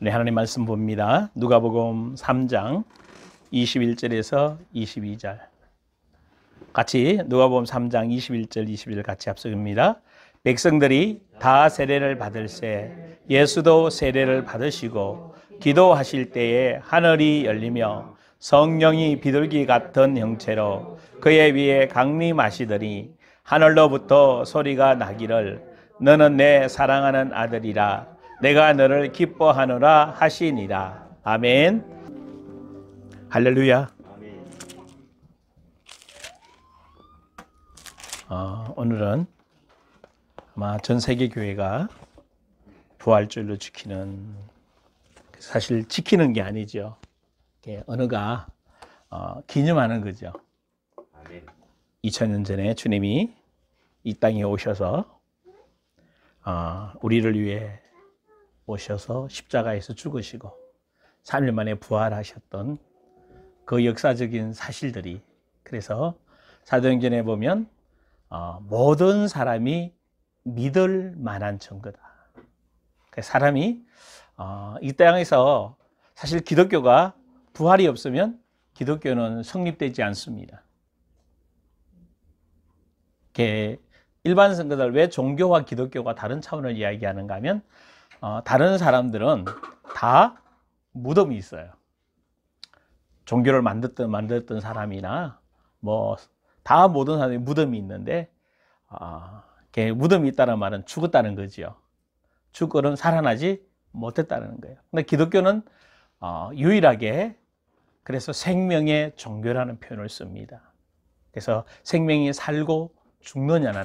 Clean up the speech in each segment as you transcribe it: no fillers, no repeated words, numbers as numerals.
네, 하나님 말씀 봅니다. 누가복음 3장 21절에서 22절. 같이 누가복음 3장 21절 22절 같이 합석입니다. 백성들이 다 세례를 받을새 예수도 세례를 받으시고 기도하실 때에 하늘이 열리며 성령이 비둘기 같은 형체로 그의 위에 강림하시더니 하늘로부터 소리가 나기를 너는 내 사랑하는 아들이라 내가 너를 기뻐하노라 하시니라. 아멘. 할렐루야. 오늘은 아마 전 세계 교회가 부활절로 지키는, 사실 지키는 게 아니죠. 어느가 기념하는 거죠. 2000년 전에 주님이 이 땅에 오셔서 우리를 위해 오셔서 십자가에서 죽으시고 3일 만에 부활하셨던 그 역사적인 사실들이, 그래서 사도행전에 보면 모든 사람이 믿을 만한 증거다. 사람이 이 땅에서 사실 기독교가 부활이 없으면 기독교는 성립되지 않습니다. 일반 성도들 왜 종교와 기독교가 다른 차원을 이야기하는가 하면 다른 사람들은 다 무덤이 있어요. 종교를 만들었던 사람이나 다 모든 사람이 무덤이 있는데 무덤이 있다는 말은 죽었다는 거죠. 죽고는 살아나지 못했다는 거예요. 근데 기독교는 유일하게 그래서 생명의 종교라는 표현을 씁니다. 그래서 생명이 살고 죽느냐는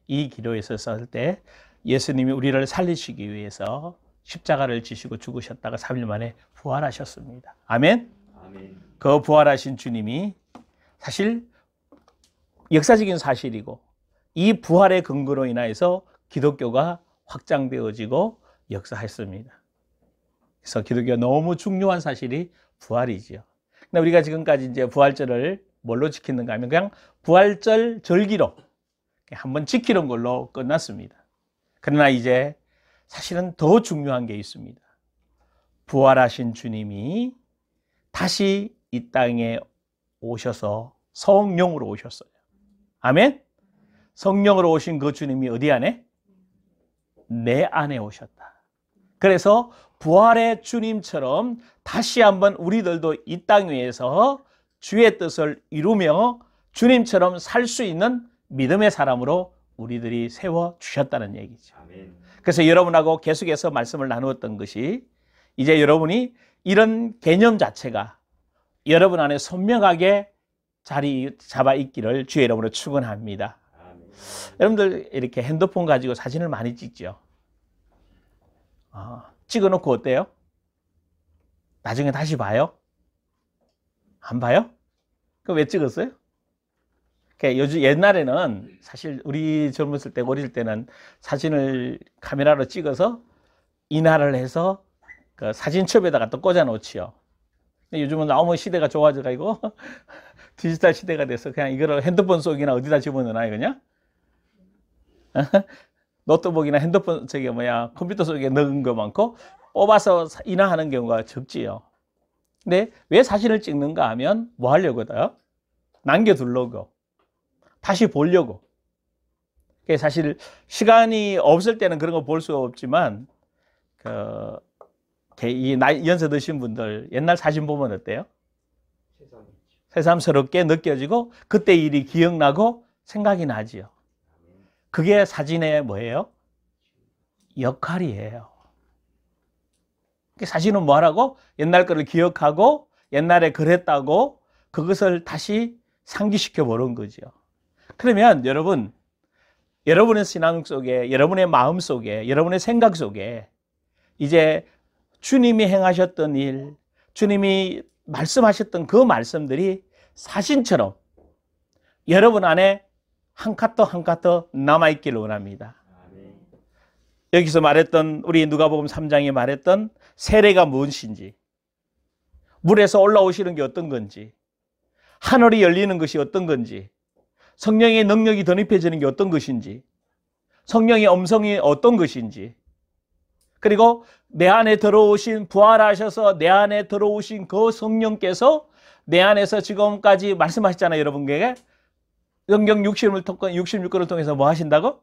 이 기도에서 쓸 때 예수님이 우리를 살리시기 위해서 십자가를 지시고 죽으셨다가 3일 만에 부활하셨습니다. 아멘? 아멘. 그 부활하신 주님이 사실 역사적인 사실이고 이 부활의 근거로 인하여서 기독교가 확장되어지고 역사했습니다. 그래서 기독교가 너무 중요한 사실이 부활이지요. 근데 우리가 지금까지 이제 부활절을 뭘로 지키는가 하면 그냥 부활절 절기로 한번 지키는 걸로 끝났습니다. 그러나 이제 사실은 더 중요한 게 있습니다. 부활하신 주님이 다시 이 땅에 오셔서 성령으로 오셨어요. 아멘? 성령으로 오신 그 주님이 어디 안에? 내 안에 오셨다. 그래서 부활의 주님처럼 다시 한번 우리들도 이 땅 위에서 주의 뜻을 이루며 주님처럼 살 수 있는 믿음의 사람으로 우리들이 세워주셨다는 얘기죠. 아멘. 그래서 여러분하고 계속해서 말씀을 나누었던 것이 이제 여러분이 이런 개념 자체가 여러분 안에 선명하게 자리 잡아 있기를 주의 이름으로 축원합니다. 아멘. 여러분들 이렇게 핸드폰 가지고 사진을 많이 찍죠. 찍어놓고 어때요? 나중에 다시 봐요? 안 봐요? 그럼 왜 찍었어요? 요즘 옛날에는 사실 우리 젊었을 때, 어릴 때는 사진을 카메라로 찍어서 인화를 해서 그 사진첩에다가 또 꽂아 놓지요. 근데 요즘은 너무 시대가 좋아져가지고 디지털 시대가 돼서 그냥 이거를 핸드폰 속이나 어디다 집어넣나요, 그냥? 노트북이나 핸드폰 컴퓨터 속에 넣은 거 많고 뽑아서 인화하는 경우가 적지요. 근데 왜 사진을 찍는가 하면 뭐 하려고요? 남겨두려고, 다시 보려고. 사실 시간이 없을 때는 그런 거 볼 수 없지만 이 연세 드신 분들 옛날 사진 보면 어때요? 새삼스럽게 느껴지고 그때 일이 기억나고 생각이 나지요. 그게 사진의 뭐예요? 역할이에요. 사진은 뭐 하라고? 옛날 거를 기억하고 옛날에 그랬다고 그것을 다시 상기시켜 보는 거죠. 그러면 여러분, 여러분의 신앙 속에, 여러분의 마음 속에, 여러분의 생각 속에 이제 주님이 행하셨던 일, 주님이 말씀하셨던 그 말씀들이 사진처럼 여러분 안에 한 칸도 한 칸도 남아있기를 원합니다. 여기서 말했던 우리 누가복음 3장에 말했던 세례가 무엇인지, 물에서 올라오시는 게 어떤 건지, 하늘이 열리는 것이 어떤 건지, 성령의 능력이 덧입혀지는 게 어떤 것인지, 성령의 음성이 어떤 것인지, 그리고 내 안에 들어오신, 부활하셔서 내 안에 들어오신 그 성령께서 내 안에서 지금까지 말씀하셨잖아요, 여러분에게. 성경 66권을 통해서 뭐 하신다고?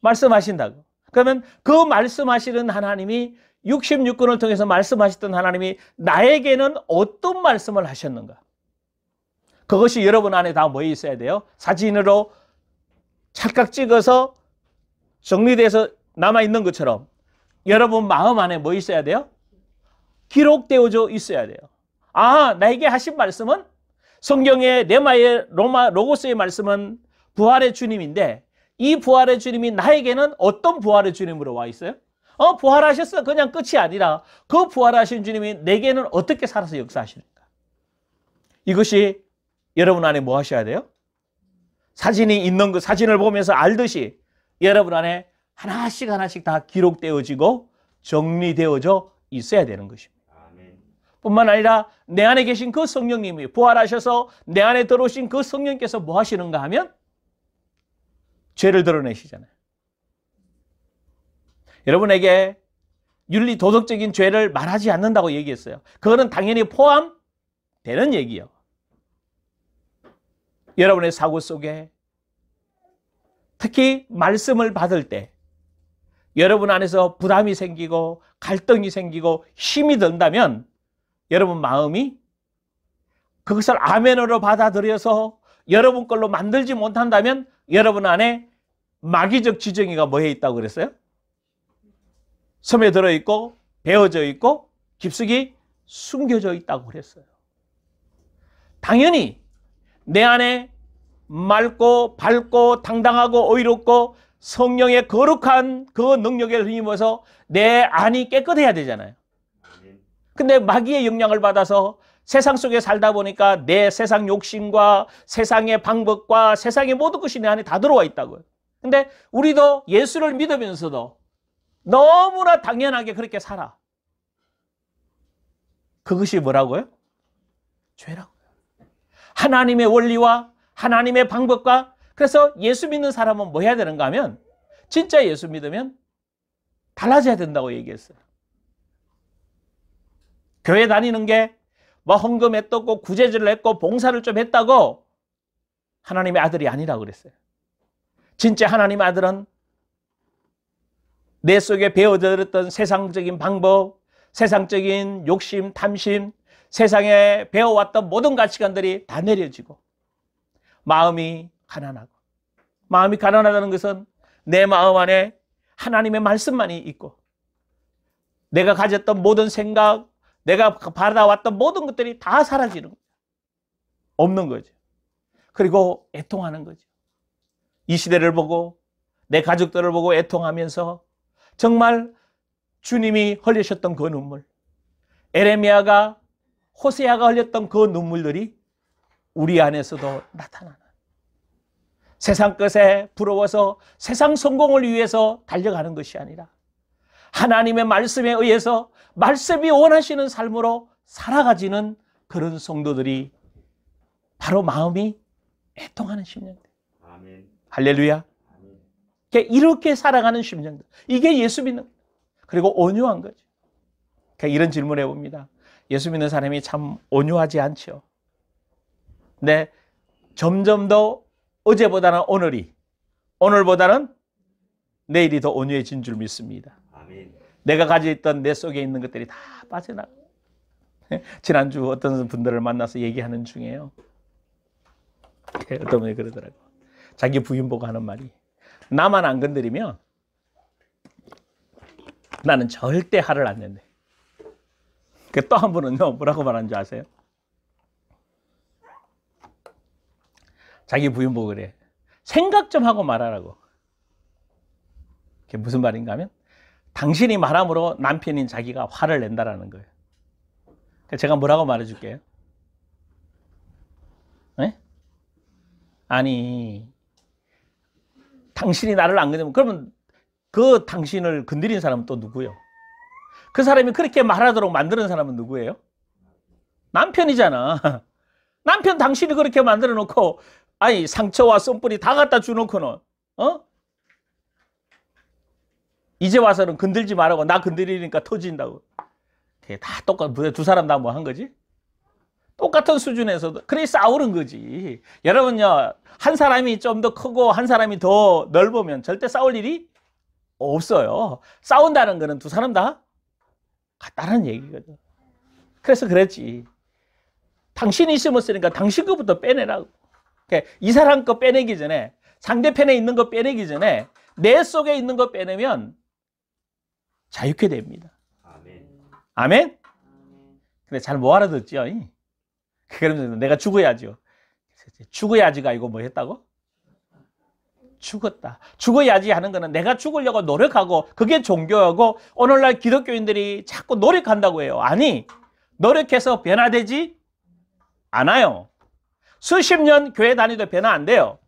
말씀하신다고. 그러면 그 말씀하시는 하나님이 66권을 통해서 말씀하셨던 하나님이 나에게는 어떤 말씀을 하셨는가? 그것이 여러분 안에 다 뭐 있어야 돼요? 사진으로 찰칵 찍어서 정리돼서 남아있는 것처럼 여러분 마음 안에 뭐 있어야 돼요? 기록되어져 있어야 돼요. 아, 나에게 하신 말씀은 성경의 레마의 로고스의 말씀은 부활의 주님인데 이 부활의 주님이 나에게는 어떤 부활의 주님으로 와 있어요? 부활하셨어. 그냥 끝이 아니라 그 부활하신 주님이 내게는 어떻게 살아서 역사하시는가? 이것이 여러분 안에 뭐 하셔야 돼요? 사진이 있는 그 사진을 보면서 알듯이 여러분 안에 하나씩 하나씩 다 기록되어지고 정리되어져 있어야 되는 것입니다. 뿐만 아니라 내 안에 계신 그 성령님이 부활하셔서 내 안에 들어오신 그 성령께서 뭐 하시는가 하면 죄를 드러내시잖아요. 여러분에게 윤리 도덕적인 죄를 말하지 않는다고 얘기했어요. 그거는 당연히 포함되는 얘기예요. 여러분의 사고 속에 특히 말씀을 받을 때 여러분 안에서 부담이 생기고 갈등이 생기고 힘이 든다면 여러분 마음이 그것을 아멘으로 받아들여서 여러분 걸로 만들지 못한다면 여러분 안에 마귀적 지정이가 뭐에 있다고 그랬어요? 섬에 들어있고 베어져 있고 깊숙이 숨겨져 있다고 그랬어요. 당연히 내 안에 맑고 밝고 당당하고 의롭고 성령의 거룩한 그 능력에 힘입어서 내 안이 깨끗해야 되잖아요. 근데 마귀의 영향을 받아서 세상 속에 살다 보니까 내 세상 욕심과 세상의 방법과 세상의 모든 것이 내 안에 다 들어와 있다고요. 근데 우리도 예수를 믿으면서도 너무나 당연하게 그렇게 살아. 그것이 뭐라고요? 죄라고요. 하나님의 원리와 하나님의 방법과 그래서 예수 믿는 사람은 뭐 해야 되는가 하면 진짜 예수 믿으면 달라져야 된다고 얘기했어요. 교회 다니는 게 뭐 헌금했다고 구제를 했고 봉사를 좀 했다고 하나님의 아들이 아니라고 그랬어요. 진짜 하나님의 아들은 내 속에 배어들었던 세상적인 방법, 세상적인 욕심, 탐심, 세상에 배워왔던 모든 가치관들이 다 내려지고 마음이 가난하고, 마음이 가난하다는 것은 내 마음 안에 하나님의 말씀만이 있고 내가 가졌던 모든 생각, 내가 받아왔던 모든 것들이 다 사라지는 거죠. 없는 거죠. 그리고 애통하는 거죠. 이 시대를 보고 내 가족들을 보고 애통하면서 정말 주님이 흘리셨던 그 눈물, 에레미야가 호세아가 흘렸던 그 눈물들이 우리 안에서도 나타나는, 세상 것에 부러워서 세상 성공을 위해서 달려가는 것이 아니라 하나님의 말씀에 의해서 말씀이 원하시는 삶으로 살아가지는 그런 성도들이 바로 마음이 애통하는 심령들. 아멘. 할렐루야. 아멘. 이렇게 살아가는 심령들. 이게 예수 믿는, 그리고 온유한 거죠. 이런 질문을 해봅니다. 예수 믿는 사람이 참 온유하지 않죠. 근데 점점 더 어제보다는 오늘보다는 내일이 더 온유해진 줄 믿습니다. 아멘. 내가 가지고 있던 내 속에 있는 것들이 다 빠져나가. 지난주 어떤 분들을 만나서 얘기하는 중에요. 어떤 분이 그러더라고. 자기 부인 보고 하는 말이, 나만 안 건드리면 나는 절대 화를 안 낸대. 또 한 분은요, 뭐라고 말하는 줄 아세요? 자기 부인 보고 그래. 생각 좀 하고 말하라고. 그게 무슨 말인가 하면 당신이 말함으로 남편인 자기가 화를 낸다라는 거예요. 제가 뭐라고 말해줄게요? 네? 아니, 당신이 나를 안 건드리면 그러면 그 당신을 건드린 사람은 또 누구예요? 그 사람이 그렇게 말하도록 만드는 사람은 누구예요? 남편이잖아. 남편 당신이 그렇게 만들어 놓고, 아니, 상처와 썸뿌리 다 갖다 주놓고는, 이제 와서는 건들지 말라고. 나 건드리니까 터진다고. 그게 다 두 사람 다 뭐 한 거지? 똑같은 수준에서도. 그래 싸우는 거지. 여러분요, 한 사람이 좀 더 크고 한 사람이 더 넓으면 절대 싸울 일이 없어요. 싸운다는 거는 두 사람 다 같다는 얘기거든. 그래서 그랬지. 당신이 있으니까 당신 것부터 빼내라고. 그러니까 이 사람 거 빼내기 전에, 상대편에 있는 거 빼내기 전에 내 속에 있는 거 빼내면 자유케 됩니다. 아멘. 아멘? 근데 잘 못 알아듣죠? 그러면서 내가 죽어야죠. 죽어야지가 이거 뭐 했다고? 죽었다. 죽어야지 하는 거는 내가 죽으려고 노력하고 그게 종교하고 오늘날 기독교인들이 자꾸 노력한다고 해요. 아니, 노력해서 변화되지 않아요. 수십 년 교회 다니도 변화 안 돼요.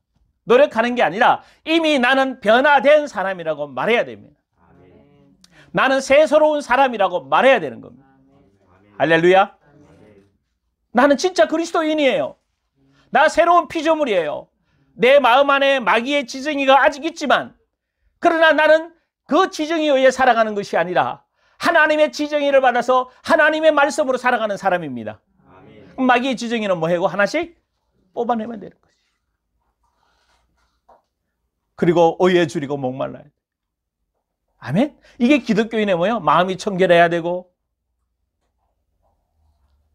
노력하는 게 아니라 이미 나는 변화된 사람이라고 말해야 됩니다. 나는 새로운 사람이라고 말해야 되는 겁니다. 할렐루야. 나는 진짜 그리스도인이에요. 나 새로운 피조물이에요. 내 마음 안에 마귀의 지정이가 아직 있지만, 그러나 나는 그 지정에 의해 살아가는 것이 아니라 하나님의 지정의를 받아서 하나님의 말씀으로 살아가는 사람입니다. 아멘. 마귀의 지정의는 뭐 하고 하나씩 뽑아내면 되는 것이. 그리고 의에 줄이고 목말라야 돼. 아멘. 이게 기독교인의 뭐예요? 마음이 청결해야 되고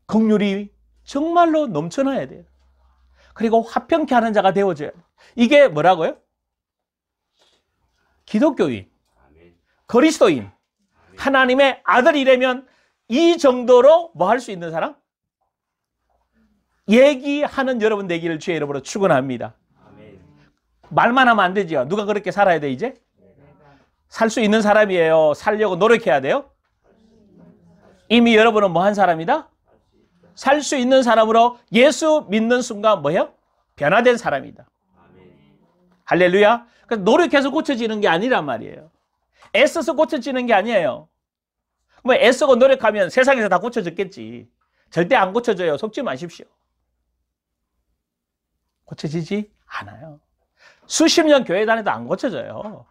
긍휼이 정말로 넘쳐나야 돼요. 그리고 화평케 하는 자가 되어져야 돼요. 이게 뭐라고요? 기독교인, 그리스도인, 하나님의 아들이라면 이 정도로 뭐 할 수 있는 사람? 얘기하는 여러분 되기를 주의 이름으로 축원합니다. 말만 하면 안 되죠. 누가 그렇게 살아야 돼 이제? 살 수 있는 사람이에요. 살려고 노력해야 돼요. 이미 여러분은 뭐 한 사람이다? 살 수 있는 사람으로 예수 믿는 순간 뭐예요? 변화된 사람이다. 할렐루야. 그래서 노력해서 고쳐지는 게 아니란 말이에요. 애써서 고쳐지는 게 아니에요. 뭐 애쓰고 노력하면 세상에서 다 고쳐졌겠지. 절대 안 고쳐져요. 속지 마십시오. 고쳐지지 않아요. 수십 년 교회 다녀도 안 고쳐져요.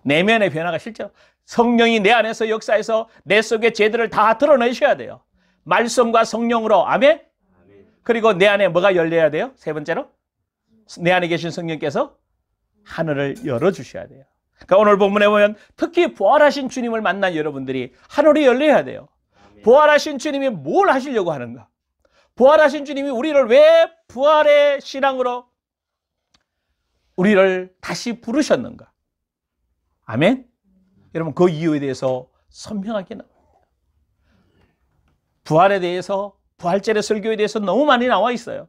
내면의 변화가 실제로 성령이 내 안에서 역사해서 내 속의 죄들을 다 드러내셔야 돼요. 말씀과 성령으로. 아멘? 그리고 내 안에 뭐가 열려야 돼요? 세 번째로 내 안에 계신 성령께서 하늘을 열어주셔야 돼요. 그러니까 오늘 본문에 보면 특히 부활하신 주님을 만난 여러분들이 하늘이 열려야 돼요. 부활하신 주님이 뭘 하시려고 하는가? 부활하신 주님이 우리를 왜 부활의 신앙으로 우리를 다시 부르셨는가? 아멘? 여러분 그 이유에 대해서 선명하게 나옵니다. 부활에 대해서, 부활절의 설교에 대해서 너무 많이 나와 있어요.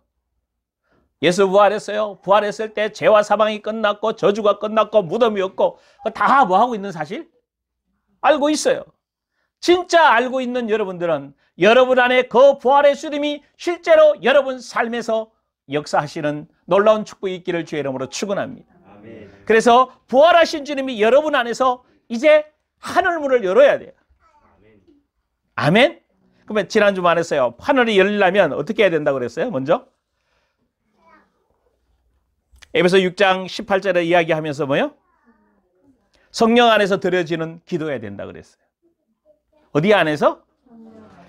예수 부활했어요. 부활했을 때 죄와 사망이 끝났고 저주가 끝났고 무덤이 없고 다 뭐 하고 있는 사실? 알고 있어요. 진짜 알고 있는 여러분들은 여러분 안에 그 부활의 주님이 실제로 여러분 삶에서 역사하시는 놀라운 축복이 있기를 주의 이름으로 축원합니다. 아멘. 그래서 부활하신 주님이 여러분 안에서 이제 하늘문을 열어야 돼요. 아멘. 그러면 지난주 말했어요. 하늘이 열리려면 어떻게 해야 된다고 그랬어요? 먼저 에베소 6장 18절에 이야기하면서 뭐요? 성령 안에서 드려지는 기도해야 된다고 그랬어요. 어디 안에서?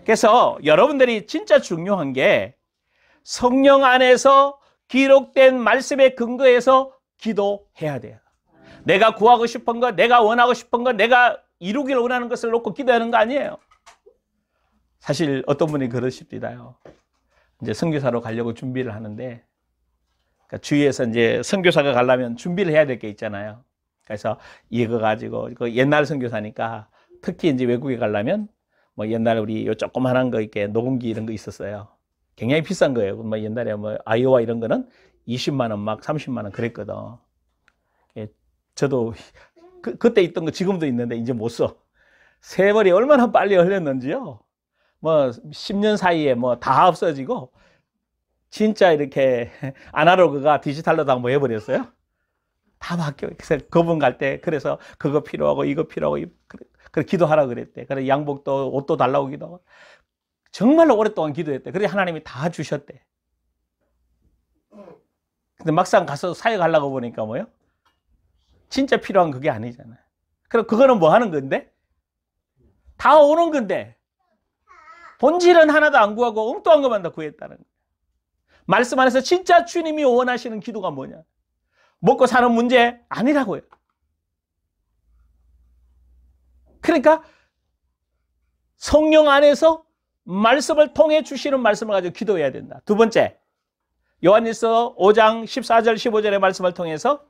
그래서 여러분들이 진짜 중요한 게 성령 안에서 기록된 말씀에 근거해서 기도해야 돼요. 내가 구하고 싶은 것, 내가 원하고 싶은 것, 내가 이루기를 원하는 것을 놓고 기도하는 거 아니에요. 사실 어떤 분이 그러십니다요. 이제 선교사로 가려고 준비를 하는데, 그러니까 주위에서 이제 선교사가 가려면 준비를 해야 될 게 있잖아요. 그래서 이거 가지고 그 옛날 선교사니까 특히 이제 외국에 가려면 뭐 옛날에 우리 요 조그만한 거 이렇게 녹음기 이런 거 있었어요. 굉장히 비싼 거예요. 뭐 옛날에 뭐 아이오와 이런 거는 20만 원 막 30만 원 그랬거든. 저도 그때 있던 거 지금도 있는데 이제 못 써. 세월이 얼마나 빨리 흘렀는지요. 뭐 10년 사이에 뭐 다 없어지고 진짜 이렇게 아날로그가 디지털로 다 뭐 해버렸어요. 다 바뀌어요. 그래서 그분 갈 때 그래서 그거 필요하고 이거 필요하고 그래 기도하라 그랬대. 그래 양복도 옷도 달라고 기도하고 정말로 오랫동안 기도했대. 그래 하나님이 다 주셨대. 근데 막상 가서 사역하려고 보니까 뭐요? 진짜 필요한 그게 아니잖아요. 그럼 그거는 뭐 하는 건데? 다 오는 건데 본질은 하나도 안 구하고 엉뚱한 것만 다 구했다는 거예요. 말씀 안에서 진짜 주님이 원하시는 기도가 뭐냐? 먹고 사는 문제 아니라고요. 그러니까 성령 안에서 말씀을 통해 주시는 말씀을 가지고 기도해야 된다. 두 번째, 요한일서 5장 14절 15절의 말씀을 통해서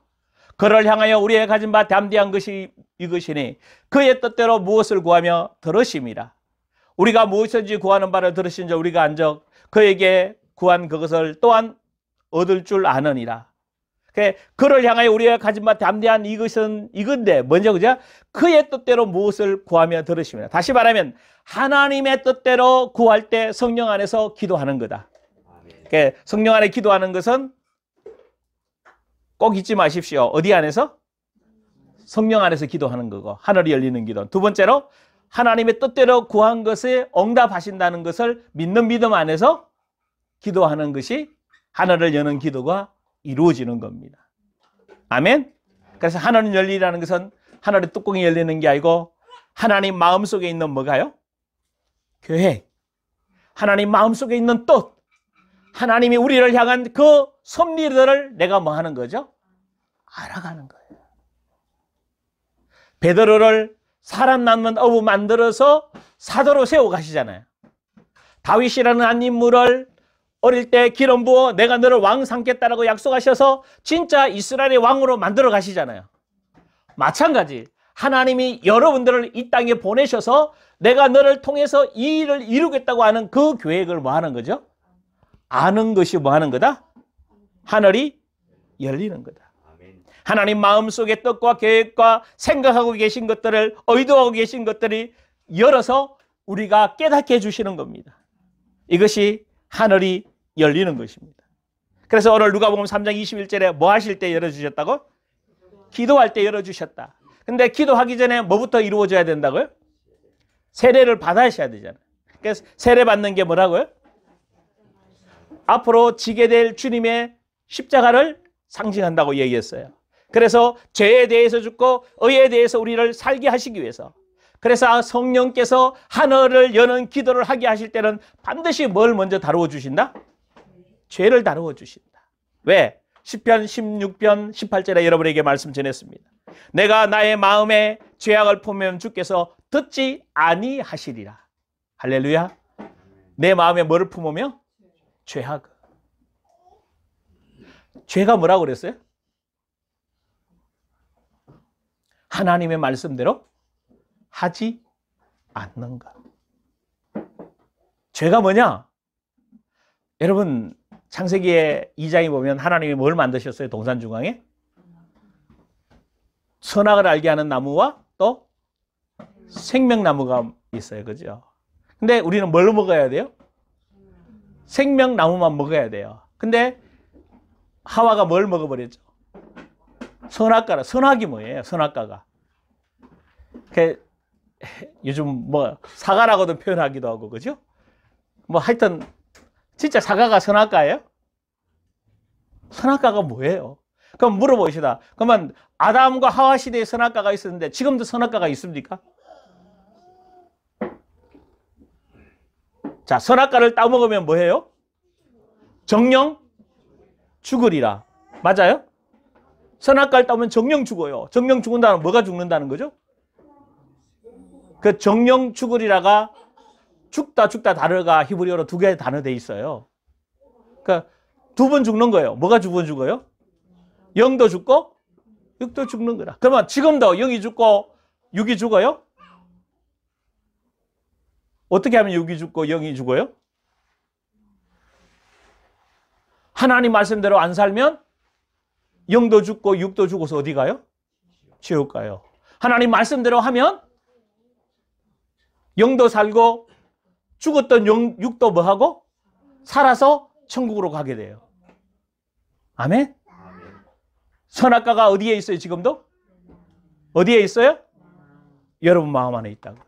그를 향하여 우리의 가진 바 담대한 것이 이것이니 그의 뜻대로 무엇을 구하며 들으심이라. 우리가 무엇인지 구하는 바를 들으신 줄 우리가 안적 그에게 구한 그것을 또한 얻을 줄 아느니라. 그를 향하여 우리가 가진 바 담대한 이것은 이건데 먼저 그죠? 그의 뜻대로 무엇을 구하며 들으심이라. 다시 말하면 하나님의 뜻대로 구할 때 성령 안에서 기도하는 거다. 성령 안에 기도하는 것은 꼭 잊지 마십시오. 어디 안에서? 성령 안에서 기도하는 거고 하늘이 열리는 기도. 두 번째로 하나님의 뜻대로 구한 것에 응답하신다는 것을 믿는 믿음 안에서 기도하는 것이 하늘을 여는 기도가 이루어지는 겁니다. 아멘? 그래서 하늘은 열리라는 것은 하늘의 뚜껑이 열리는 게 아니고 하나님 마음속에 있는 뭐가요? 계획. 하나님 마음속에 있는 뜻. 하나님이 우리를 향한 그 섭리들을 내가 뭐 하는 거죠? 알아가는 거예요. 베드로를 사람 낳는 어부 만들어서 사도로 세워 가시잖아요. 다윗이라는 한 인물을 어릴 때 기름 부어 내가 너를 왕 삼겠다라고 약속하셔서 진짜 이스라엘의 왕으로 만들어 가시잖아요. 마찬가지 하나님이 여러분들을 이 땅에 보내셔서 내가 너를 통해서 이 일을 이루겠다고 하는 그 계획을 뭐 하는 거죠? 아는 것이 뭐 하는 거다? 하늘이 열리는 거다. 하나님 마음속의 뜻과 계획과 생각하고 계신 것들을 의도하고 계신 것들이 열어서 우리가 깨닫게 해주시는 겁니다. 이것이 하늘이 열리는 것입니다. 그래서 오늘 누가복음 3장 21절에 뭐 하실 때 열어주셨다고? 기도할 때 열어주셨다. 근데 기도하기 전에 뭐부터 이루어져야 된다고요? 세례를 받으셔야 되잖아요. 그래서 세례 받는 게 뭐라고요? 앞으로 지게 될 주님의 십자가를 상징한다고 얘기했어요. 그래서 죄에 대해서 죽고 의에 대해서 우리를 살게 하시기 위해서. 그래서 성령께서 하늘을 여는 기도를 하게 하실 때는 반드시 뭘 먼저 다루어 주신다? 죄를 다루어 주신다. 왜? 시편 16편 18절에 여러분에게 말씀 전했습니다. 내가 나의 마음에 죄악을 품으면 주께서 듣지 아니하시리라. 할렐루야. 내 마음에 뭐를 품으며? 죄악을. 죄가 뭐라고 그랬어요? 하나님의 말씀대로 하지 않는 것. 죄가 뭐냐? 여러분 창세기의 2장에 보면 하나님이 뭘 만드셨어요? 동산 중앙에? 선악을 알게 하는 나무와 또 생명나무가 있어요. 그죠? 근데 우리는 뭘 먹어야 돼요? 생명나무만 먹어야 돼요. 근데 하와가 뭘 먹어버렸죠? 선악과라. 선악이 뭐예요? 선악과가. 요즘 뭐 사과라고도 표현하기도 하고 그죠? 뭐 하여튼 진짜 사과가 선악과예요? 선악과가 뭐예요? 그럼 물어보시다. 그러면 아담과 하와 시대에 선악과가 있었는데 지금도 선악과가 있습니까? 자, 선악과를 따먹으면 뭐예요? 정령 죽으리라. 맞아요? 선악과를 따면 정령 죽어요. 정령 죽는다는 뭐가 죽는다는 거죠? 그 정령 죽으리라가 죽다 다르가 히브리어로 두 개의 단어 돼 있어요. 그러니까 두 번 죽는 거예요. 뭐가 두 번 죽어요? 영도 죽고 육도 죽는 거라. 그러면 지금도 영이 죽고 육이 죽어요? 어떻게 하면 육이 죽고 영이 죽어요? 하나님 말씀대로 안 살면 영도 죽고 육도 죽어서 어디 가요? 지옥 가요. 하나님 말씀대로 하면 영도 살고 죽었던 육도 뭐하고? 살아서 천국으로 가게 돼요. 아멘? 선악과가 어디에 있어요 지금도? 어디에 있어요? 여러분 마음 안에 있다고.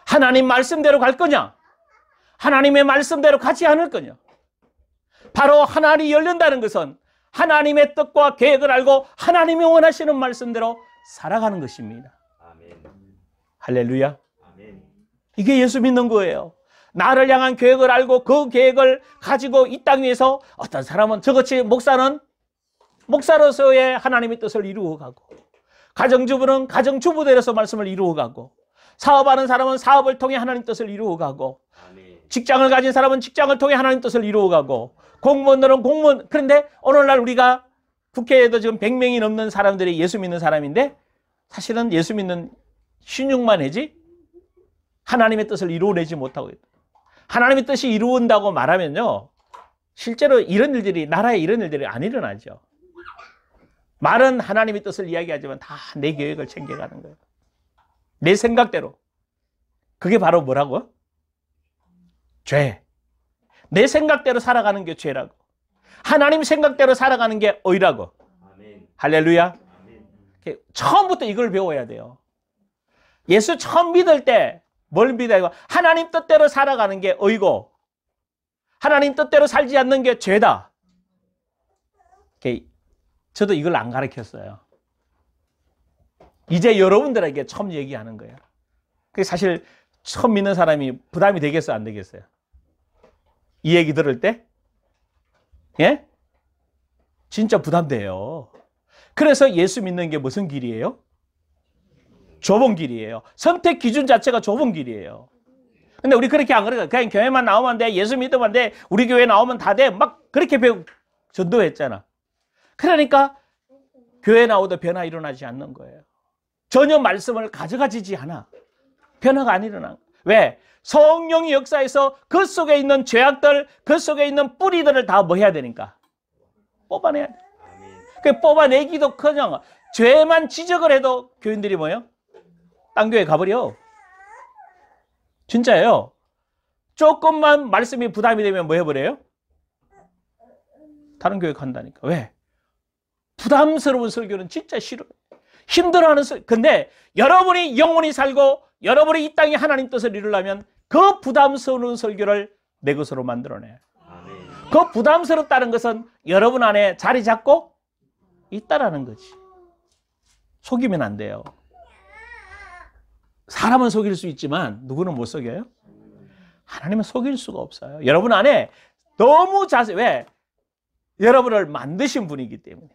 하나님 말씀대로 갈 거냐? 하나님의 말씀대로 가지 않을 거냐? 바로 하늘이 열린다는 것은 하나님의 뜻과 계획을 알고 하나님이 원하시는 말씀대로 살아가는 것입니다. 할렐루야. 이게 예수 믿는 거예요. 나를 향한 계획을 알고 그 계획을 가지고 이 땅 위에서 어떤 사람은 저같이 목사는 목사로서의 하나님의 뜻을 이루어가고, 가정주부는 가정주부대로서 말씀을 이루어가고, 사업하는 사람은 사업을 통해 하나님 뜻을 이루어가고, 직장을 가진 사람은 직장을 통해 하나님 뜻을 이루어가고, 공무원들은 공무원. 그런데 오늘날 우리가 국회에도 지금 100명이 넘는 사람들이 예수 믿는 사람인데 사실은 예수 믿는 신용만 해지 하나님의 뜻을 이루어내지 못하고 있다. 하나님의 뜻이 이루어온다고 말하면요, 실제로 이런 일들이, 나라에 이런 일들이 안 일어나죠. 말은 하나님의 뜻을 이야기하지만 다 내 계획을 챙겨가는 거예요. 내 생각대로. 그게 바로 뭐라고? 죄. 내 생각대로 살아가는 게 죄라고. 하나님 생각대로 살아가는 게 의라고. 할렐루야. 처음부터 이걸 배워야 돼요. 예수 처음 믿을 때 뭘 믿어요? 하나님 뜻대로 살아가는 게 의고, 하나님 뜻대로 살지 않는 게 죄다. 저도 이걸 안 가르쳤어요. 이제 여러분들에게 처음 얘기하는 거예요. 그게 사실 처음 믿는 사람이 부담이 되겠어요, 안 되겠어요? 이 얘기 들을 때? 예? 진짜 부담돼요. 그래서 예수 믿는 게 무슨 길이에요? 좁은 길이에요. 선택 기준 자체가 좁은 길이에요. 근데 우리 그렇게 안 그래요. 그냥 교회만 나오면 돼, 예수 믿으면 돼, 우리 교회 나오면 다 돼, 막 그렇게 전도했잖아. 그러니까 교회 나오도 변화 일어나지 않는 거예요. 전혀 말씀을 가져가지지 않아. 변화가 안 일어나. 왜? 성령의 역사에서 그 속에 있는 죄악들, 그 속에 있는 뿌리들을 다 뭐 해야 되니까? 뽑아내야 돼. 그 뽑아내기도커녕 죄만 지적을 해도 교인들이 뭐예요? 딴 교회 가버려. 진짜예요. 조금만 말씀이 부담이 되면 뭐 해버려요? 다른 교회 간다니까. 왜? 부담스러운 설교는 진짜 싫어요. 힘들어하는 설교. 근데 여러분이 영원히 살고 여러분이 이 땅에 하나님 뜻을 이루려면 그 부담스러운 설교를 내 것으로 만들어내. 그 부담스럽다는 것은 여러분 안에 자리 잡고 있다라는 거지. 속이면 안 돼요. 사람은 속일 수 있지만 누구는 못 속여요? 하나님은 속일 수가 없어요. 여러분 안에 너무 왜? 여러분을 만드신 분이기 때문에.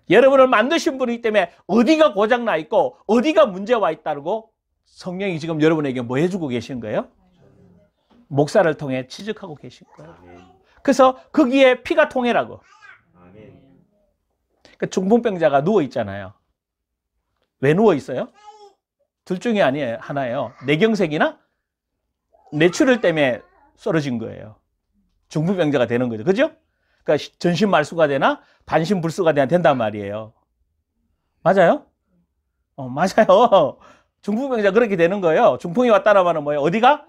여러분을 만드신 분이기 때문에 어디가 고장나 있고 어디가 문제와 있다고 성령이 지금 여러분에게 뭐 해주고 계신 거예요? 목사를 통해 지적하고 계신 거예요. 그래서 거기에 피가 통해라고. 그 중풍병자가 누워 있잖아요. 왜 누워 있어요? 둘 중에 아니에요. 하나예요. 뇌경색이나 뇌출혈 때문에 쓰러진 거예요. 중풍병자가 되는 거죠. 그죠? 그러니까 전신말수가 되나 반신불수가 된단 말이에요. 맞아요? 맞아요. 중풍병자 그렇게 되는 거예요. 중풍이 왔다라면 뭐예요? 어디가?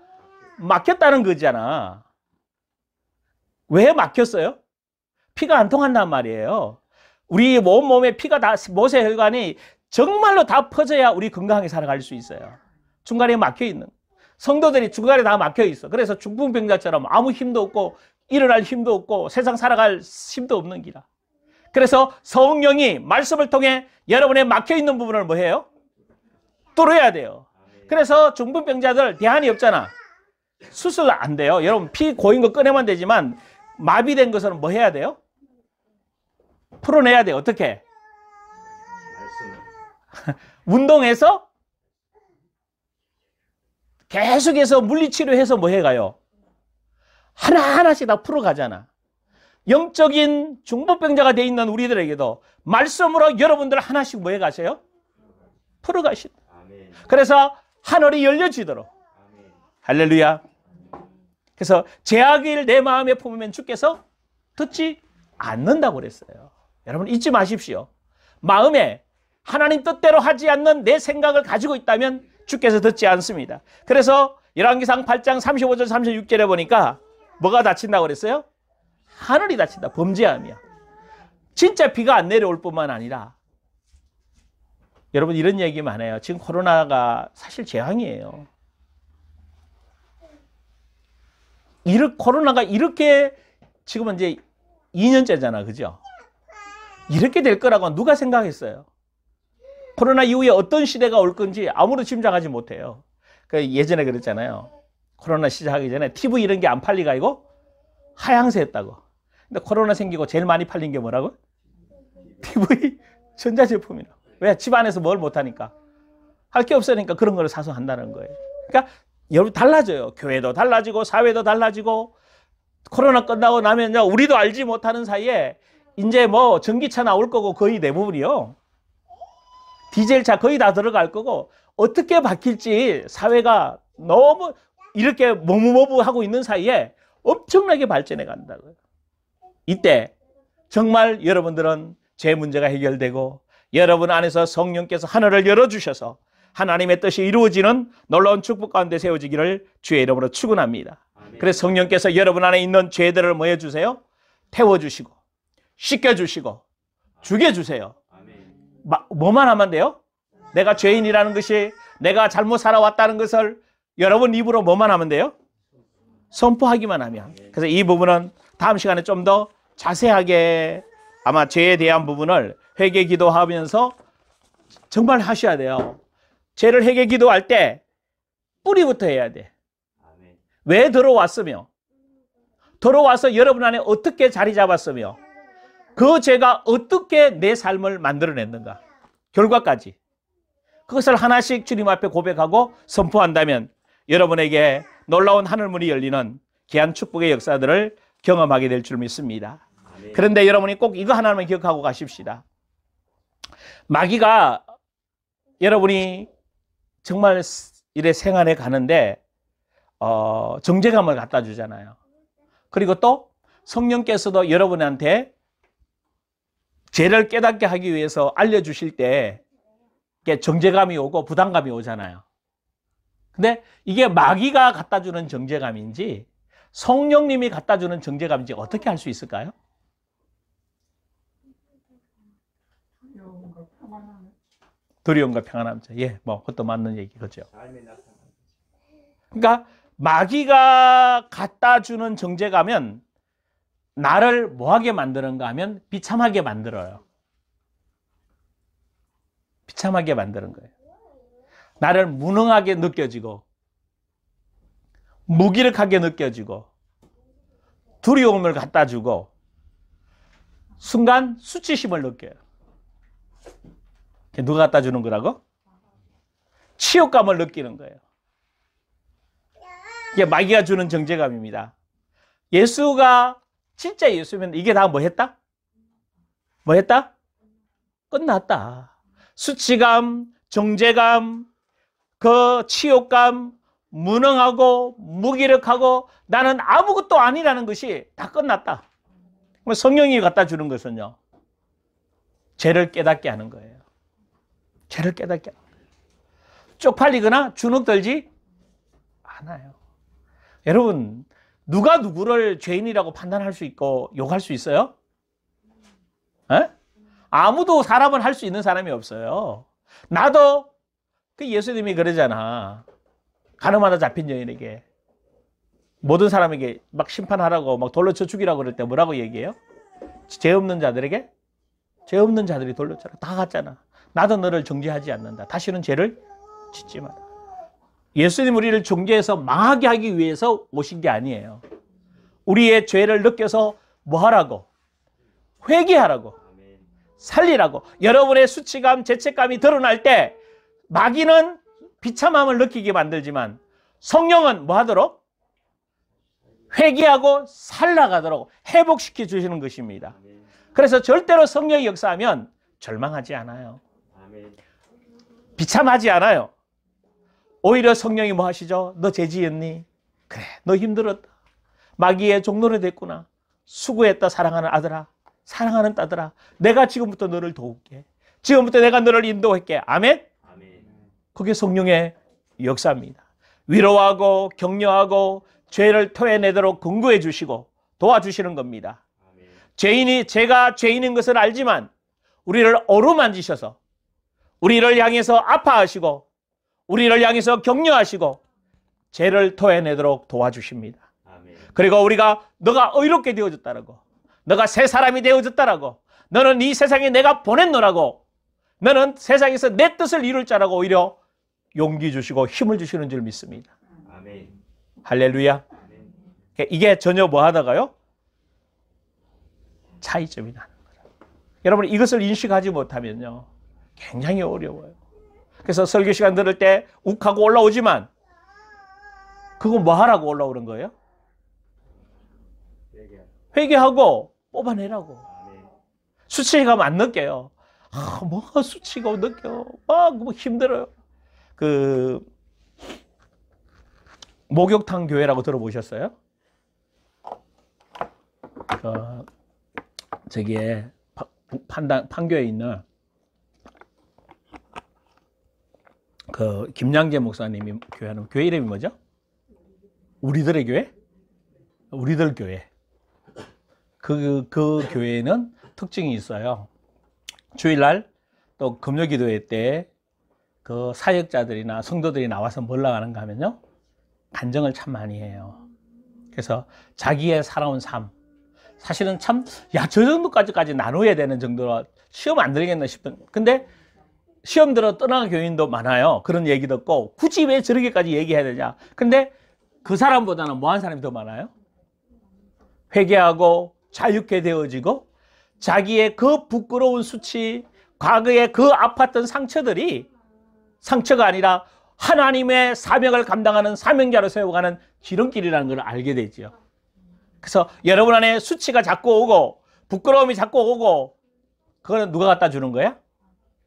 막혔다는 거잖아. 왜 막혔어요? 피가 안 통한단 말이에요. 우리 몸에 피가 다, 모세혈관이 정말로 다 퍼져야 우리 건강하게 살아갈 수 있어요. 중간에 막혀 있는. 성도들이 중간에 다 막혀 있어. 그래서 중풍병자처럼 아무 힘도 없고 일어날 힘도 없고 세상 살아갈 힘도 없는 기라. 그래서 성령이 말씀을 통해 여러분의 막혀 있는 부분을 뭐 해요? 뚫어야 돼요. 그래서 중풍병자들 대안이 없잖아. 수술 안 돼요. 여러분 피 고인 거 꺼내면 되지만 마비된 것은 뭐 해야 돼요? 풀어내야 돼요. 어떻게? 운동해서 계속해서 물리치료해서 뭐 해가요? 하나하나씩 다 풀어가잖아. 영적인 중풍병자가 돼 있는 우리들에게도 말씀으로 여러분들 하나씩 뭐 해가세요? 풀어가신다. 그래서 하늘이 열려지도록. 할렐루야. 그래서 죄악을 내 마음에 품으면 주께서 듣지 않는다고 그랬어요. 여러분 잊지 마십시오. 마음에 하나님 뜻대로 하지 않는 내 생각을 가지고 있다면 주께서 듣지 않습니다. 그래서 열왕기상 8장 35절 36절에 보니까 뭐가 다친다고 그랬어요? 하늘이 다친다. 범죄함이야. 진짜 비가 안 내려올 뿐만 아니라 여러분 이런 얘기 많아요. 지금 코로나가 사실 재앙이에요. 코로나가 이렇게 지금은 이제 2년째잖아. 그죠? 이렇게 될 거라고 누가 생각했어요? 코로나 이후에 어떤 시대가 올 건지 아무도 짐작하지 못해요. 그 예전에 그랬잖아요. 코로나 시작하기 전에 TV 이런 게 안 팔리가지고 하향세했다고. 근데 코로나 생기고 제일 많이 팔린 게 뭐라고? TV, 전자제품이라고. 왜? 집 안에서 뭘 못하니까. 할 게 없으니까 그런 걸 사서 한다는 거예요. 그러니까 여러분 달라져요. 교회도 달라지고 사회도 달라지고 코로나 끝나고 나면 우리도 알지 못하는 사이에 이제 뭐 전기차 나올 거고 거의 대부분이요. 디젤차 거의 다 들어갈 거고 어떻게 바뀔지 사회가 너무 이렇게 머무머무하고 있는 사이에 엄청나게 발전해 간다고요. 이때 정말 여러분들은 죄 문제가 해결되고 여러분 안에서 성령께서 하늘을 열어주셔서 하나님의 뜻이 이루어지는 놀라운 축복 가운데 세워지기를 주의 이름으로 축원합니다. 그래서 성령께서 여러분 안에 있는 죄들을 뭐 해주세요? 태워주시고 씻겨주시고 죽여주세요. 뭐만 하면 돼요? 내가 죄인이라는 것이 내가 잘못 살아왔다는 것을 여러분 입으로 뭐만 하면 돼요? 선포하기만 하면. 그래서 이 부분은 다음 시간에 좀 더 자세하게 아마 죄에 대한 부분을 회개 기도하면서 정말 하셔야 돼요. 죄를 회개 기도할 때 뿌리부터 해야 돼. 왜 들어왔으며 들어와서 여러분 안에 어떻게 자리 잡았으며 그 죄가 어떻게 내 삶을 만들어냈는가 결과까지 그것을 하나씩 주님 앞에 고백하고 선포한다면 여러분에게 놀라운 하늘문이 열리는 귀한 축복의 역사들을 경험하게 될 줄 믿습니다. 그런데 여러분이 꼭 이거 하나만 기억하고 가십시다. 마귀가 여러분이 정말 이래 생활에 가는데 정죄감을 갖다 주잖아요. 그리고 또 성령께서도 여러분한테 죄를 깨닫게 하기 위해서 알려주실 때 정죄감이 오고 부담감이 오잖아요. 근데 이게 마귀가 갖다 주는 정죄감인지 성령님이 갖다 주는 정죄감인지 어떻게 알 수 있을까요? 두려움과 평안함. 예, 뭐 그것도 맞는 얘기 그죠. 그러니까 마귀가 갖다 주는 정죄감은 나를 뭐하게 만드는가 하면 비참하게 만들어요. 비참하게 만드는 거예요. 나를 무능하게 느껴지고 무기력하게 느껴지고 두려움을 갖다 주고 순간 수치심을 느껴요. 누가 갖다 주는 거라고? 치욕감을 느끼는 거예요. 이게 마귀가 주는 정죄감입니다. 예수가 진짜 예수면 이게 다 뭐 했다? 뭐 했다? 끝났다. 수치감, 정죄감, 그 치욕감, 무능하고 무기력하고 나는 아무것도 아니라는 것이 다 끝났다. 성령이 갖다 주는 것은요. 죄를 깨닫게 하는 거예요. 죄를 깨닫게 하는 거예요. 쪽팔리거나 주눅 들지 않아요. 여러분, 누가 누구를 죄인이라고 판단할 수 있고 욕할 수 있어요? 에? 아무도 사람을 할 수 있는 사람이 없어요. 나도 그 예수님이 그러잖아. 가늠하다 잡힌 여인에게 모든 사람에게 막 심판하라고 막 돌로 쳐 죽이라고 그럴 때 뭐라고 얘기해요? 죄 없는 자들에게? 죄 없는 자들이 돌로 쳐라. 다 갔잖아. 나도 너를 정죄하지 않는다. 다시는 죄를 짓지 마라. 예수님 우리를 정죄해서 망하게 하기 위해서 오신 게 아니에요. 우리의 죄를 느껴서 뭐 하라고? 회개하라고. 살리라고. 여러분의 수치감, 죄책감이 드러날 때 마귀는 비참함을 느끼게 만들지만 성령은 뭐 하도록? 회개하고 살아가도록 회복시켜 주시는 것입니다. 그래서 절대로 성령이 역사하면 절망하지 않아요. 비참하지 않아요. 오히려 성령이 뭐 하시죠? 너 죄 지었니? 그래, 너 힘들었다. 마귀의 종로를 됐구나. 수고했다, 사랑하는 아들아. 사랑하는 딸들아. 내가 지금부터 너를 도울게. 지금부터 내가 너를 인도할게. 아멘? 그게 성령의 역사입니다. 위로하고 격려하고 죄를 토해내도록 근구해 주시고 도와주시는 겁니다. 제가 죄인인 것을 알지만 우리를 어루만지셔서 우리를 향해서 아파하시고 우리를 향해서 격려하시고 죄를 토해내도록 도와주십니다. 그리고 우리가 너가 의롭게 되어졌다라고 너가 새 사람이 되어졌다라고 너는 이 세상에 내가 보냈노라고 너는 세상에서 내 뜻을 이룰 자라고 오히려 용기 주시고 힘을 주시는 줄 믿습니다. 아멘. 할렐루야. 이게 전혀 뭐 하다가요? 차이점이 나는 거예요. 여러분 이것을 인식하지 못하면요. 굉장히 어려워요. 그래서 설교 시간 들을 때 욱하고 올라오지만 그거 뭐 하라고 올라오는 거예요? 회개하고 뽑아내라고. 수치감 안 느껴요. 뭐가 수치가 느껴. 뭐 힘들어요. 목욕탕 교회라고 들어보셨어요? 저기에 판교에 있는 김양재 목사님이 교회하는 교회 이름이 뭐죠? 우리들의 교회? 우리들 교회. 그 교회는 특징이 있어요. 주일날 또 금요기도회 때 그 사역자들이나 성도들이 나와서 뭘 나가는가 하면요. 간증을 참 많이 해요. 그래서 자기의 살아온 삶. 사실은 참, 저 정도까지 나눠야 되는 정도로 시험 안 들겠나 싶은. 근데 시험 들어 떠나간 교인도 많아요. 그런 얘기 듣고 굳이 왜 저렇게까지 얘기해야 되냐. 근데 그 사람보다는 뭐한 사람이 더 많아요? 회개하고 자유케 되어지고 자기의 그 부끄러운 수치, 과거에 그 아팠던 상처가 아니라 하나님의 사명을 감당하는 사명자로 세워가는 지름길이라는 걸 알게 되죠. 그래서 여러분 안에 수치가 자꾸 오고 부끄러움이 자꾸 오고 그거는 누가 갖다 주는 거야?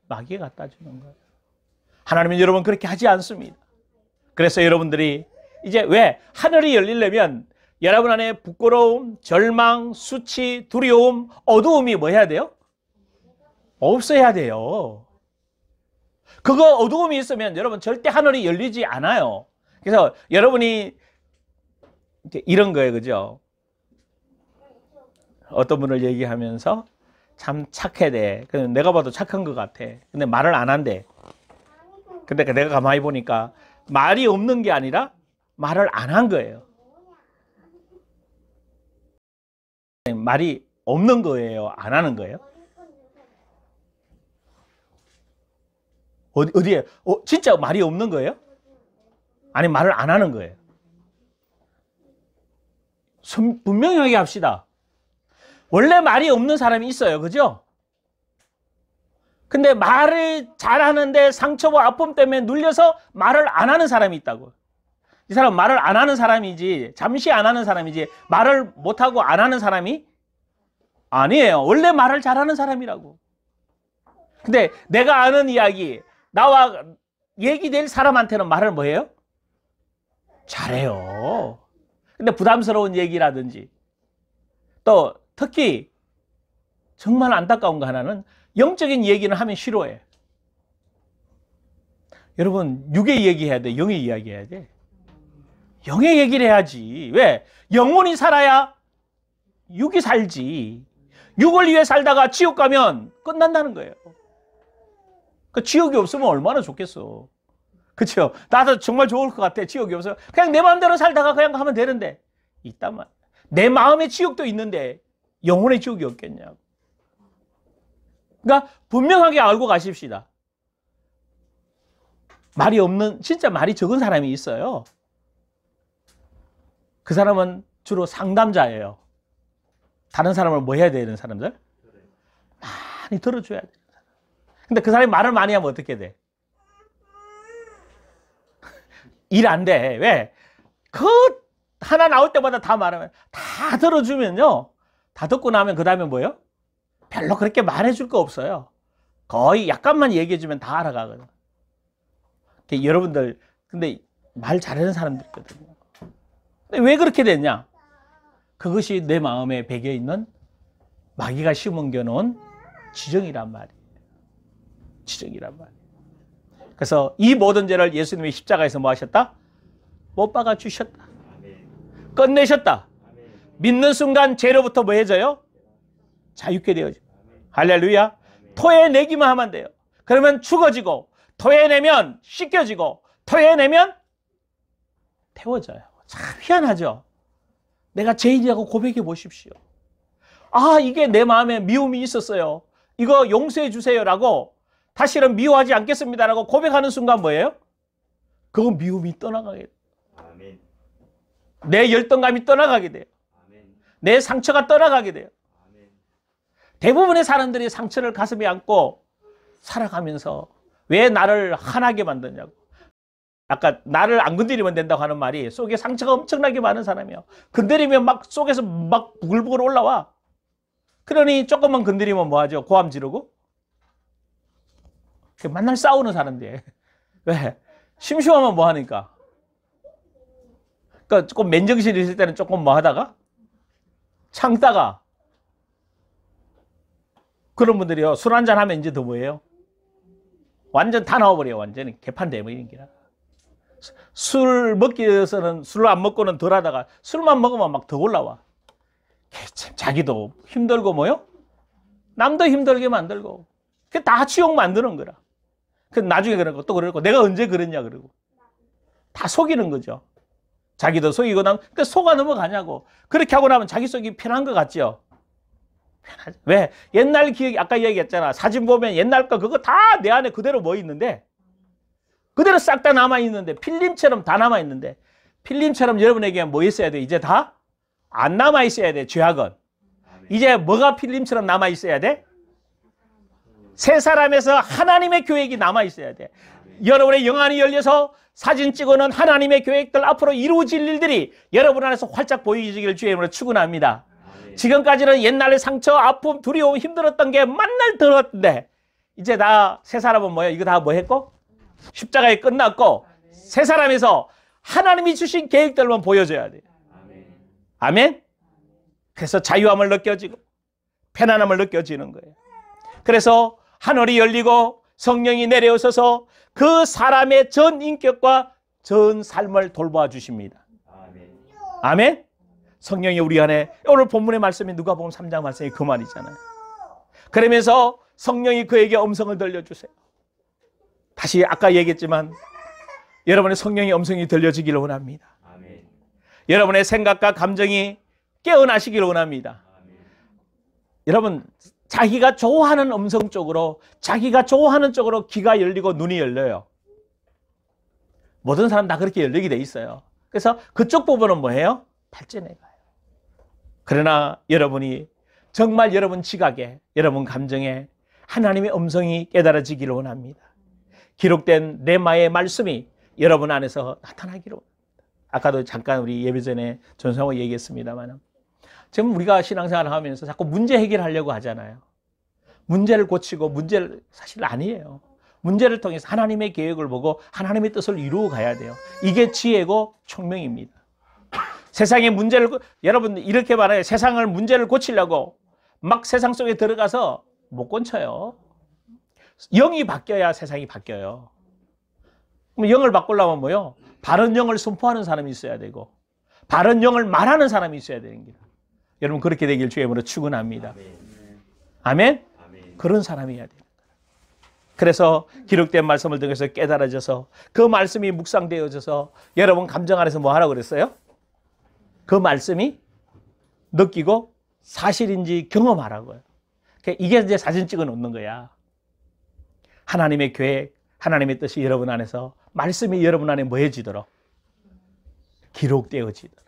마귀가 갖다 주는 거예요. 하나님은 여러분 그렇게 하지 않습니다. 그래서 여러분들이 이제 왜 하늘이 열리려면 여러분 안에 부끄러움, 절망, 수치, 두려움, 어두움이 뭐 해야 돼요? 없어야 돼요. 그거 어두움이 있으면 여러분 절대 하늘이 열리지 않아요. 그래서 여러분이 이런 거예요. 그죠? 어떤 분을 얘기하면서 참 착해 돼. 내가 봐도 착한 것 같아. 근데 말을 안 한대. 근데 내가 가만히 보니까 말이 없는 게 아니라 말을 안 한 거예요. 말이 없는 거예요? 안 하는 거예요? 어디에? 진짜 말이 없는 거예요? 아니 말을 안 하는 거예요? 분명하게 합시다. 원래 말이 없는 사람이 있어요. 그죠? 근데 말을 잘하는데 상처와 아픔 때문에 눌려서 말을 안 하는 사람이 있다고. 이 사람 말을 안 하는 사람이지, 잠시 안 하는 사람이지, 말을 못하고 안 하는 사람이 아니에요. 원래 말을 잘하는 사람이라고. 근데 내가 아는 이야기, 나와 얘기될 사람한테는 말을 뭐 해요? 잘해요. 근데 부담스러운 얘기라든지 또 특히 정말 안타까운 거 하나는 영적인 얘기는 하면 싫어해. 여러분 육의 얘기해야 돼? 영의 이야기해야 돼? 영의 얘기를 해야지. 왜? 영혼이 살아야 육이 살지. 육을 위해 살다가 지옥 가면 끝난다는 거예요. 그 지옥이 없으면 얼마나 좋겠어. 그렇죠? 나도 정말 좋을 것 같아. 지옥이 없어요. 그냥 내 마음대로 살다가 그냥 하면 되는데 있단 말이야. 내 마음의 지옥도 있는데 영혼의 지옥이 없겠냐고. 그러니까 분명하게 알고 가십시다. 말이 없는, 진짜 말이 적은 사람이 있어요. 그 사람은 주로 상담자예요. 다른 사람을 뭐 해야 되는 사람들? 많이 들어줘야 돼. 근데 그 사람이 말을 많이 하면 어떻게 돼? 일 안 돼. 왜? 그 하나 나올 때마다 다 말하면, 다 들어주면요. 다 듣고 나면 그 다음에 뭐예요? 별로 그렇게 말해줄 거 없어요. 거의 약간만 얘기해주면 다 알아가거든. 여러분들, 근데 말 잘하는 사람들 있거든요. 근데 왜 그렇게 됐냐? 그것이 내 마음에 배겨있는 마귀가 심은겨놓은 지정이란 말이에요. 지정이란 말이에요. 그래서 이 모든 죄를 예수님이 십자가에서 뭐 하셨다? 못 박아 주셨다. 끝내셨다. 믿는 순간 죄로부터 뭐 해져요? 자유케 되어져. 할렐루야. 토해내기만 하면 돼요. 그러면 죽어지고, 토해내면 씻겨지고, 토해내면 태워져요. 참 희한하죠? 내가 죄인이라고 고백해 보십시오. 아, 이게 내 마음에 미움이 있었어요. 이거 용서해 주세요라고 다시는 미워하지 않겠습니다라고 고백하는 순간 뭐예요? 그 미움이 떠나가게 돼요. 아멘. 내 열등감이 떠나가게 돼요. 아멘. 내 상처가 떠나가게 돼요. 아멘. 대부분의 사람들이 상처를 가슴에 안고 살아가면서 왜 나를 화나게 만드냐고. 아까 나를 안 건드리면 된다고 하는 말이 속에 상처가 엄청나게 많은 사람이에요. 건드리면 막 속에서 막 부글부글 올라와. 그러니 조금만 건드리면 뭐하죠? 고함 지르고. 맨날 싸우는 사람들이에요. 왜? 심심하면 뭐하니까. 그러니까 조금 맨정신이 있을 때는 조금 뭐하다가 참다가. 그런 분들이요. 술 한잔 하면 이제 더 뭐예요? 완전 다 나와버려요. 완전히 개판돼버리는 게라. 술 먹기 위해서는 술 안 먹고는 덜 하다가 술만 먹으면 막 더 올라와. 참 자기도 힘들고 뭐요? 남도 힘들게 만들고. 그게 다 치욕 만드는 거라. 그 나중에 그러고 또 그러고 내가 언제 그랬냐 그러고. 다 속이는 거죠. 자기도 속이고 나면 그 속아 넘어가냐고. 그렇게 하고 나면 자기 속이 편한 것 같죠? 편하죠. 왜? 옛날 기억이 아까 얘기했잖아. 사진 보면 옛날 거 그거 다 내 안에 그대로 뭐 있는데 그대로 싹 다 남아있는데 필름처럼 다 남아있는데 필름처럼 여러분에게 뭐 있어야 돼? 이제 다 안 남아있어야 돼. 죄악은. 이제 뭐가 필름처럼 남아있어야 돼? 새 사람에서 하나님의 계획이 남아있어야 돼. 여러분의 영안이 열려서 사진 찍어놓은 하나님의 계획들 앞으로 이루어질 일들이 여러분 안에서 활짝 보이시길 주의 이름으로 축원합니다. 지금까지는 옛날에 상처, 아픔, 두려움, 힘들었던 게 만날 들었는데 이제 다 새 사람은 뭐예요? 이거 다 뭐 했고? 십자가에 끝났고 새 사람에서 하나님이 주신 계획들만 보여줘야 돼요. 아멘? 그래서 자유함을 느껴지고 편안함을 느껴지는 거예요. 그래서 하늘이 열리고 성령이 내려오셔서 그 사람의 전 인격과 전 삶을 돌보아 주십니다. 아멘? 성령이 우리 안에 오늘 본문의 말씀이 누가복음 3장 말씀이 그 말이잖아요. 그러면서 성령이 그에게 음성을 들려주세요. 다시 아까 얘기했지만 여러분의 성령의 음성이 들려지기를 원합니다. 아멘. 여러분의 생각과 감정이 깨어나시기를 원합니다. 아멘. 여러분 자기가 좋아하는 음성 쪽으로 자기가 좋아하는 쪽으로 귀가 열리고 눈이 열려요. 모든 사람 다 그렇게 열리게 돼 있어요. 그래서 그쪽 부분은 뭐예요? 발전해 가요. 그러나 여러분이 정말 여러분 지각에 여러분 감정에 하나님의 음성이 깨달아지기를 원합니다. 기록된 레마의 말씀이 여러분 안에서 나타나기를 원합니다. 아까도 잠깐 우리 예배 전에 전성호 얘기했습니다만 지금 우리가 신앙생활을 하면서 자꾸 문제 해결하려고 하잖아요. 문제를 고치고 문제를 사실 아니에요. 문제를 통해서 하나님의 계획을 보고 하나님의 뜻을 이루어 가야 돼요. 이게 지혜고 총명입니다. 세상의 문제를 여러분 이렇게 말해요. 세상을 문제를 고치려고 막 세상 속에 들어가서 못 고쳐요. 영이 바뀌어야 세상이 바뀌어요. 그럼 영을 바꾸려면 뭐요? 바른 영을 선포하는 사람이 있어야 되고 바른 영을 말하는 사람이 있어야 되는 거예요. 여러분 그렇게 되길 주의 이름으로 축원합니다. 아멘? 아멘? 그런 사람이어야 돼요. 그래서 기록된 말씀을 통해서 깨달아져서 그 말씀이 묵상되어져서 여러분 감정 안에서 뭐 하라고 그랬어요? 그 말씀이 느끼고 사실인지 경험하라고요. 이게 이제 사진 찍어 놓는 거야. 하나님의 계획, 하나님의 뜻이 여러분 안에서 말씀이 여러분 안에 뭐 해지도록 기록되어지도록.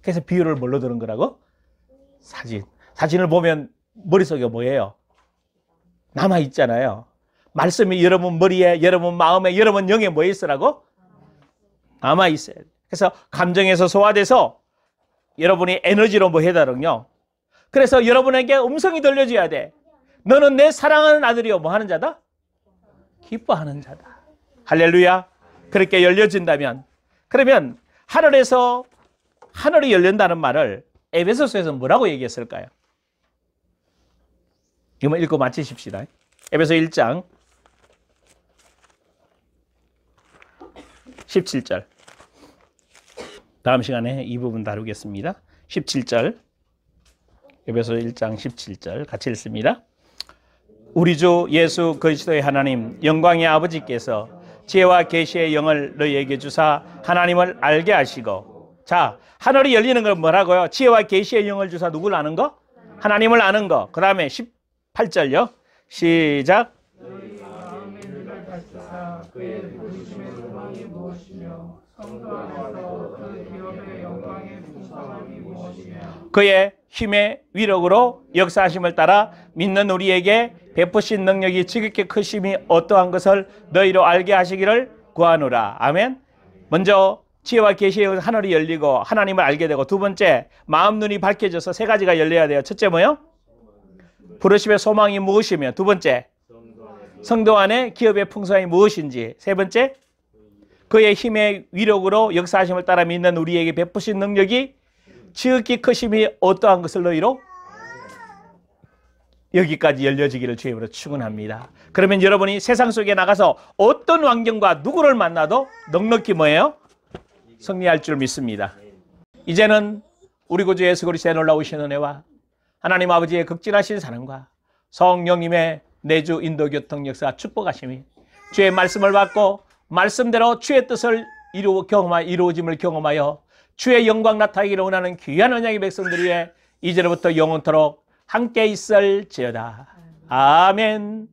그래서 비유를 뭘로 드는 거라고? 사진. 사진을 보면 머릿속에 뭐예요? 남아있잖아요. 말씀이 여러분 머리에, 여러분 마음에, 여러분 영에 뭐 있으라고? 남아있어요. 그래서 감정에서 소화돼서 여러분이 에너지로 뭐 해다는요. 그래서 여러분에게 음성이 들려줘야 돼. 너는 내 사랑하는 아들이요. 뭐 하는 자다? 기뻐하는 자다. 할렐루야. 그렇게 열려진다면 그러면 하늘에서 하늘이 열린다는 말을 에베소서에서 뭐라고 얘기했을까요? 이거 읽고 마치십시다. 에베소 1장 17절. 다음 시간에 이 부분 다루겠습니다. 17절. 에베소 1장 17절 같이 읽습니다. 우리 주 예수 그리스도의 하나님 영광의 아버지께서 지혜와 계시의 영을 너희에게 주사 하나님을 알게 하시고. 자, 하늘이 열리는 건 뭐라고요? 지혜와 계시의 영을 주사 누굴 아는 거? 하나님을 아는 거. 그 다음에 18절요. 시작. 그의 부르심의 소망이 무엇이며 성도 안에서 그 기업의 영광의 풍성함이 무엇이며 그의 힘의 위력으로 역사하심을 따라 믿는 우리에게 베푸신 능력이 지극히 크심이 어떠한 것을 너희로 알게 하시기를 구하노라. 아멘. 먼저 지혜와 계시의 하늘이 열리고 하나님을 알게 되고, 두 번째 마음 눈이 밝혀져서 세 가지가 열려야 돼요. 첫째 뭐요? 부르심의 소망이 무엇이며, 두 번째 성도 안에 기업의 풍성함이 무엇인지, 세 번째 그의 힘의 위력으로 역사하심을 따라 믿는 우리에게 베푸신 능력이 지극히 크심이 어떠한 것을 너희로, 여기까지 열려지기를 주의 이름으로 축원합니다. 그러면 여러분이 세상 속에 나가서 어떤 환경과 누구를 만나도 넉넉히 뭐예요? 승리할 줄 믿습니다. 이제는 우리 구주 예수 그리스도의 놀라우신 은혜와 하나님 아버지의 극진하신 사랑과 성령님의 내주 인도 교통 역사 축복하심이 주의 말씀을 받고 말씀대로 주의 뜻을 이루어짐을 경험하여 주의 영광 나타나기를 원하는 귀한 언약의 백성들 위해 이제부터 영원토록 함께 있을지어다. 아멘.